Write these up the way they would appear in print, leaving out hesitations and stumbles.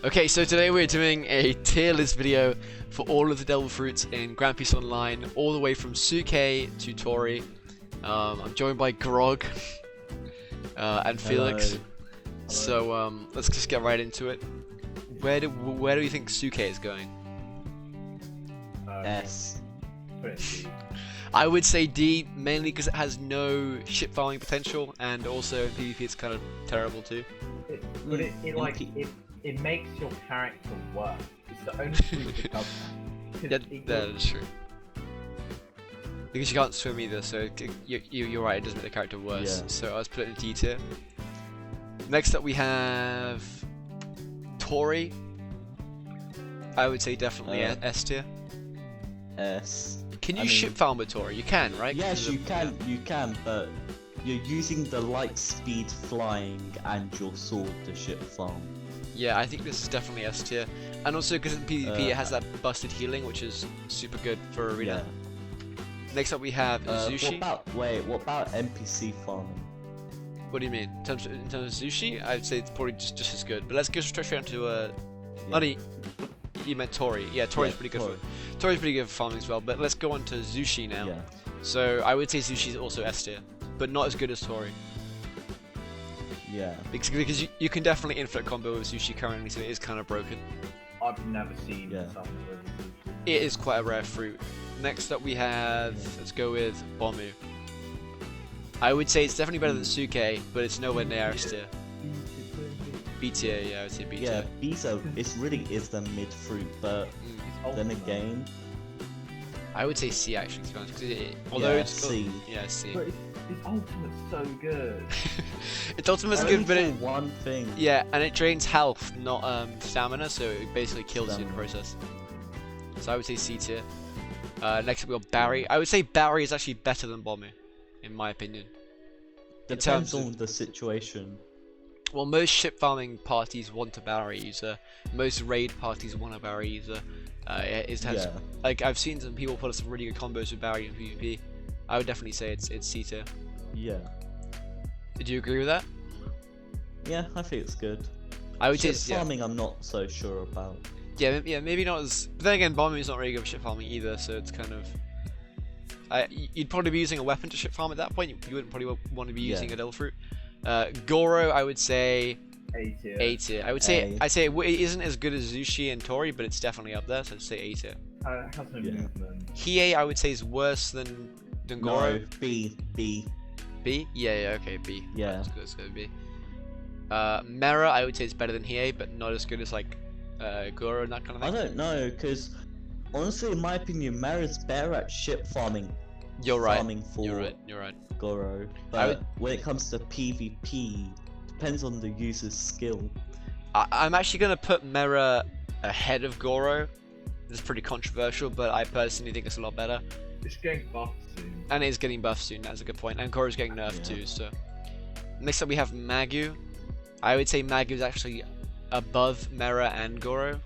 Okay, so today we're doing a tier list video for all of the devil fruits in Grand Peace Online, all the way from Suke to Tori. I'm joined by Grog and Felix. Hello. So let's just get right into it. Where do you think Suke is going? S. Put it C. I would say D, mainly because it has no ship farming potential, and also in PvP it's kind of terrible too. It makes your character work. It's the only fruit that does that. That is true. Because you can't swim either, so you're right, it does make the character worse. Yeah. So I was put it in D tier. Next up we have Tori. I would say definitely S tier. S. Can you ship farm with Tori? You can, right? Yes, you can, but you're using the light speed flying and your sword to ship farm. Yeah, I think this is definitely S tier. And also because in PvP it has that busted healing, which is super good for arena. Yeah. Next up we have Zushi. What about NPC farming? What do you mean? In terms of Zushi, I'd say it's probably just as good. But let's go straight into you meant Tori. Yeah, Tori's pretty good. Tori's pretty good for farming as well. But let's go on to Zushi now. Yeah. So I would say Zushi's also S tier, but not as good as Tori. Yeah. Because you can definitely inflict combo with Zushi currently, so it is kind of broken. I've never seen Yeah. something with it. It is quite a rare fruit. Next up we have, let's go with Bombu. I would say it's definitely better than Suke, but it's nowhere near S tier. B tier, yeah, I would say B Yeah, tier. Bizo, it really is the mid fruit, but then again, I would say C actually, to be honest, because although yeah, it's C. Yeah, C. But its ultimate's so good. Its ultimate's Only good, but for it, one thing. yeah, and it drains health, not stamina, so it basically kills you in the process. So I would say C tier. Next up we got Barry. I would say Barry is actually better than Bombu, in my opinion. Depends on the situation. Well, most ship farming parties want a Barry user. Most raid parties want a Barry user. Like I've seen some people put some really good combos with Barry in PvP. I would definitely say it's C tier. Yeah. Do you agree with that? Yeah, I think it's good. I would Ship say farming, I'm not so sure about. yeah, maybe not as. But then again, Bombu is not really good for ship farming either, so it's kind of. You'd probably be using a weapon to ship farm at that point. You wouldn't probably want to be using a devil fruit. Goro, I would say A tier. A tier. I would say it isn't as good as Zushi and Tori, but it's definitely up there. So I'd say A tier. Has no movement. Hiei, I would say is worse than Goro. No, B. B? Yeah, okay, B. Yeah. Let's go B. Mera, I would say is better than Hiei, but not as good as like Goro and that kind of I thing. don't know, because honestly, in my opinion, Mara's better at ship farming. You're right. Farming for You're right. Goro. But when it comes to PvP, depends on the user's skill. I'm actually gonna put Mera ahead of Goro. This is pretty controversial, but I personally think it's a lot better. It's getting buffed soon. And it is getting buffed soon. That's a good point. And Goro's getting nerfed too. So next up we have Magu. I would say Magu is actually above Mera and Goro.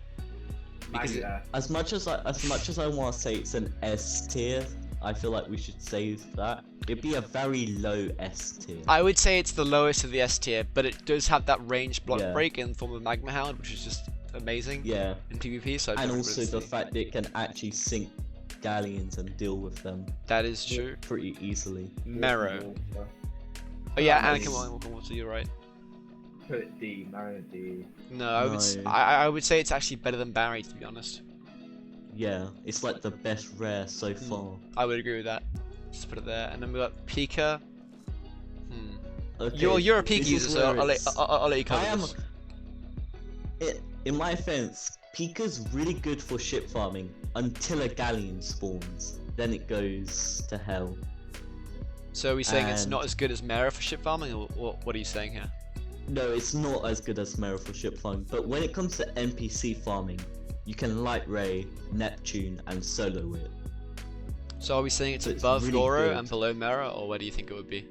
Because As much as I want to say it's an S tier, I feel like we should save that. It'd be a very low S tier. I would say it's the lowest of the S tier, but it does have that ranged block break in the form of Magma Hound, which is just amazing in PvP. So and also the fact that it can actually sink galleons and deal with them. That is true. Pretty easily. Mero. Oh yeah, Anakin Walking Water, you're right. Put it D, Mero D. No, I would say it's actually better than Barry, to be honest. Yeah, it's like the best rare so far. I would agree with that. Just put it there, and then we got Pika. Okay, You're a Pika user, so I'll let you cover this. In my offense, Pika's really good for ship farming until a galleon spawns. Then it goes to hell. So are we saying it's not as good as Mera for ship farming, or what are you saying here? No, it's not as good as Mera for ship farming, but when it comes to NPC farming, you can light ray, Neptune, and solo it. So are we saying it's So above really Goro good. and below Mera, or where do you think it would be?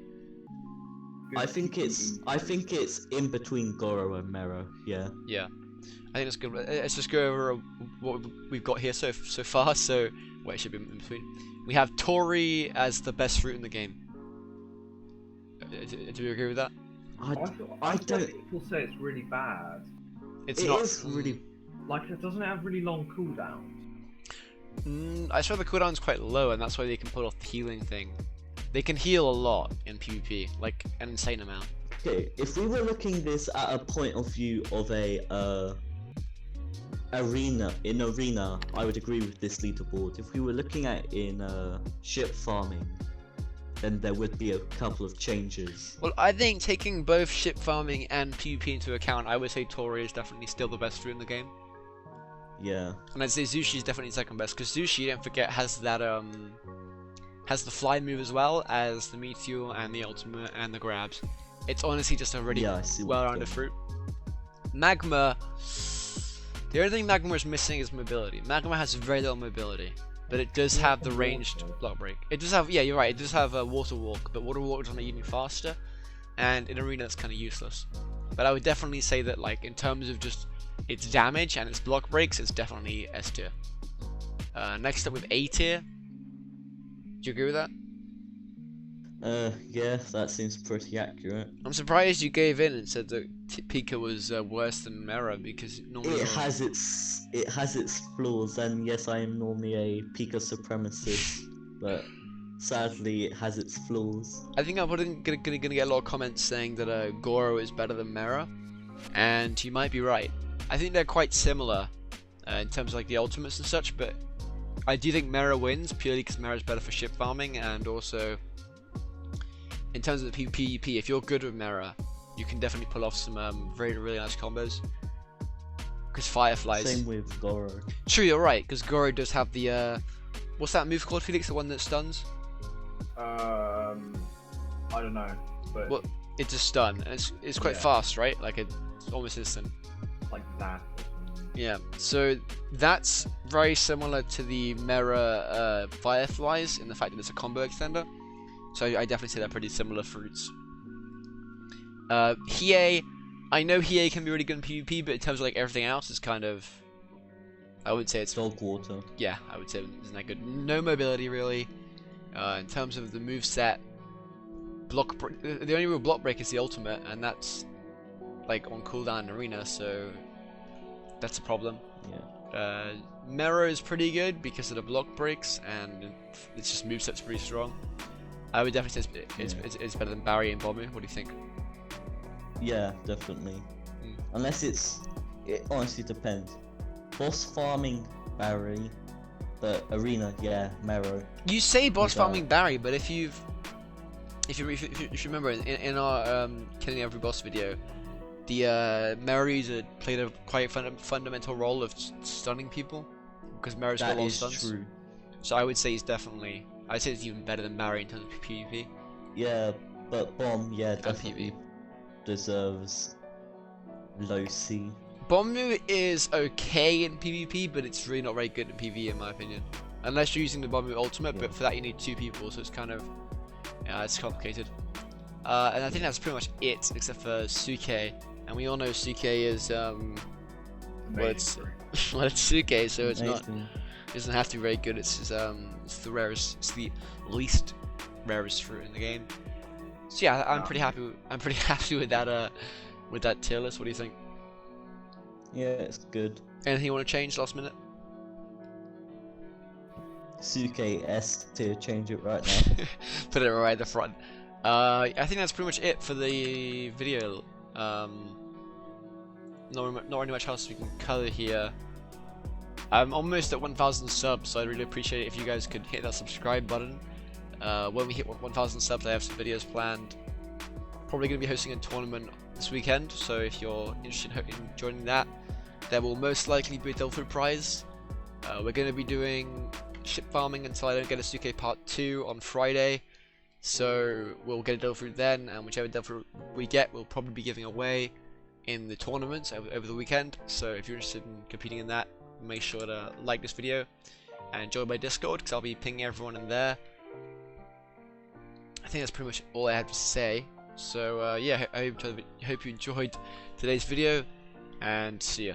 I think it's in between Goro and Mera. Yeah. Yeah, I think that's good. Let's just go over what we've got here so far. So, well, it should be in between. We have Tori as the best fruit in the game. Do you agree with that? I I don't. People say it's really bad. It's It not is really. Like, it doesn't have really long cooldowns. I swear the cooldown's quite low, and that's why they can pull off the healing thing. They can heal a lot in PvP, like an insane amount. Okay, if we were looking this at a point of view of a arena, I would agree with this leaderboard. If we were looking at it in ship farming, then there would be a couple of changes. Well, I think taking both ship farming and PvP into account, I would say Tori is definitely still the best fruit in the game. Yeah. And I'd say Zushi is definitely second best, because Zushi, don't forget, has that has the fly move as well as the meteor and the ultimate and the grabs. It's honestly just a really well-rounded fruit. Magma, the only thing Magma is missing is mobility. Magma has very little mobility, but it does have the ranged block break. It does have, yeah, you're right, it does have a water walk, but water walk is only even faster, and in arena that's kind of useless. But I would definitely say that, like, in terms of just its damage and its block breaks, it's definitely S tier. Next up with A tier. Do you agree with that? Yeah, that seems pretty accurate. I'm surprised you gave in and said that Pika was worse than Mera, because normally It has its flaws, and yes, I am normally a Pika supremacist, but sadly, it has its flaws. I think I'm gonna get a lot of comments saying that Goro is better than Mera, and you might be right. I think they're quite similar in terms of like the ultimates and such, but I do think Mera wins purely because Mera is better for ship farming, and also in terms of the PvP, if you're good with Mera, you can definitely pull off some really nice combos. Because Fireflies. Same with Goro. True, you're right, because Goro does have the what's that move called, Felix? The one that stuns? I don't know, but Well, it's a stun, and it's quite fast, right? Like it's almost instant. like that. Yeah, so that's very similar to the Mera Fireflies in the fact that it's a combo extender. So I definitely say they're pretty similar fruits. Hiei, I know Hiei can be really good in PvP, but in terms of like everything else, it's kind of, I would say it's Dog water. yeah, I would say isn't that good. No mobility really. In terms of the moveset, the only real block break is the ultimate, and that's like on cooldown in arena, so that's a problem. Yeah. Mera is pretty good because of the block breaks, and it's just moveset's pretty strong. I would definitely say it's better than Barry and Bombu. What do you think? Yeah, definitely. Unless it honestly depends. Boss farming Barry, but arena, yeah, Mero. You say boss farming Barry, but if you remember in our killing every boss video, the Mero user played a quite fundamental role of stunning people, because Mero's got a lot of stuns. That is true. So I would say he's definitely, I'd say it's even better than Barry in terms of PvP. Yeah, but Bomb, yeah, And definitely deserves low C. Bombu is okay in PvP, but it's really not very good in PvE in my opinion. Unless you're using the Bombu ultimate, but for that you need 2 people, so it's kind of, yeah, it's complicated. And I think that's pretty much it, except for Suke. And we all know Suke is, well, it's Suke, so it's not, it doesn't have to be very good. It's the rarest, it's the least rarest fruit in the game. So yeah, I'm pretty happy. I'm pretty happy with that tier list. What do you think? Yeah, it's good. Anything you want to change last minute? Suke S tier, change it right now. Put it right at the front. I think that's pretty much it for the video. Not really much else we can cover here. I'm almost at 1,000 subs, so I'd really appreciate it if you guys could hit that subscribe button. When we hit 1,000 subs, I have some videos planned. Probably going to be hosting a tournament this weekend, so if you're interested in joining that, there will most likely be a Delphi prize. We're going to be doing ship farming until I don't get a Suke part 2 on Friday, so we'll get a Delphi then, and whichever Delphi we get, we'll probably be giving away in the tournaments over the weekend. So if you're interested in competing in that, make sure to like this video and join my Discord, because I'll be pinging everyone in there. I think that's pretty much all I have to say. So yeah, I hope you enjoyed today's video, and see ya.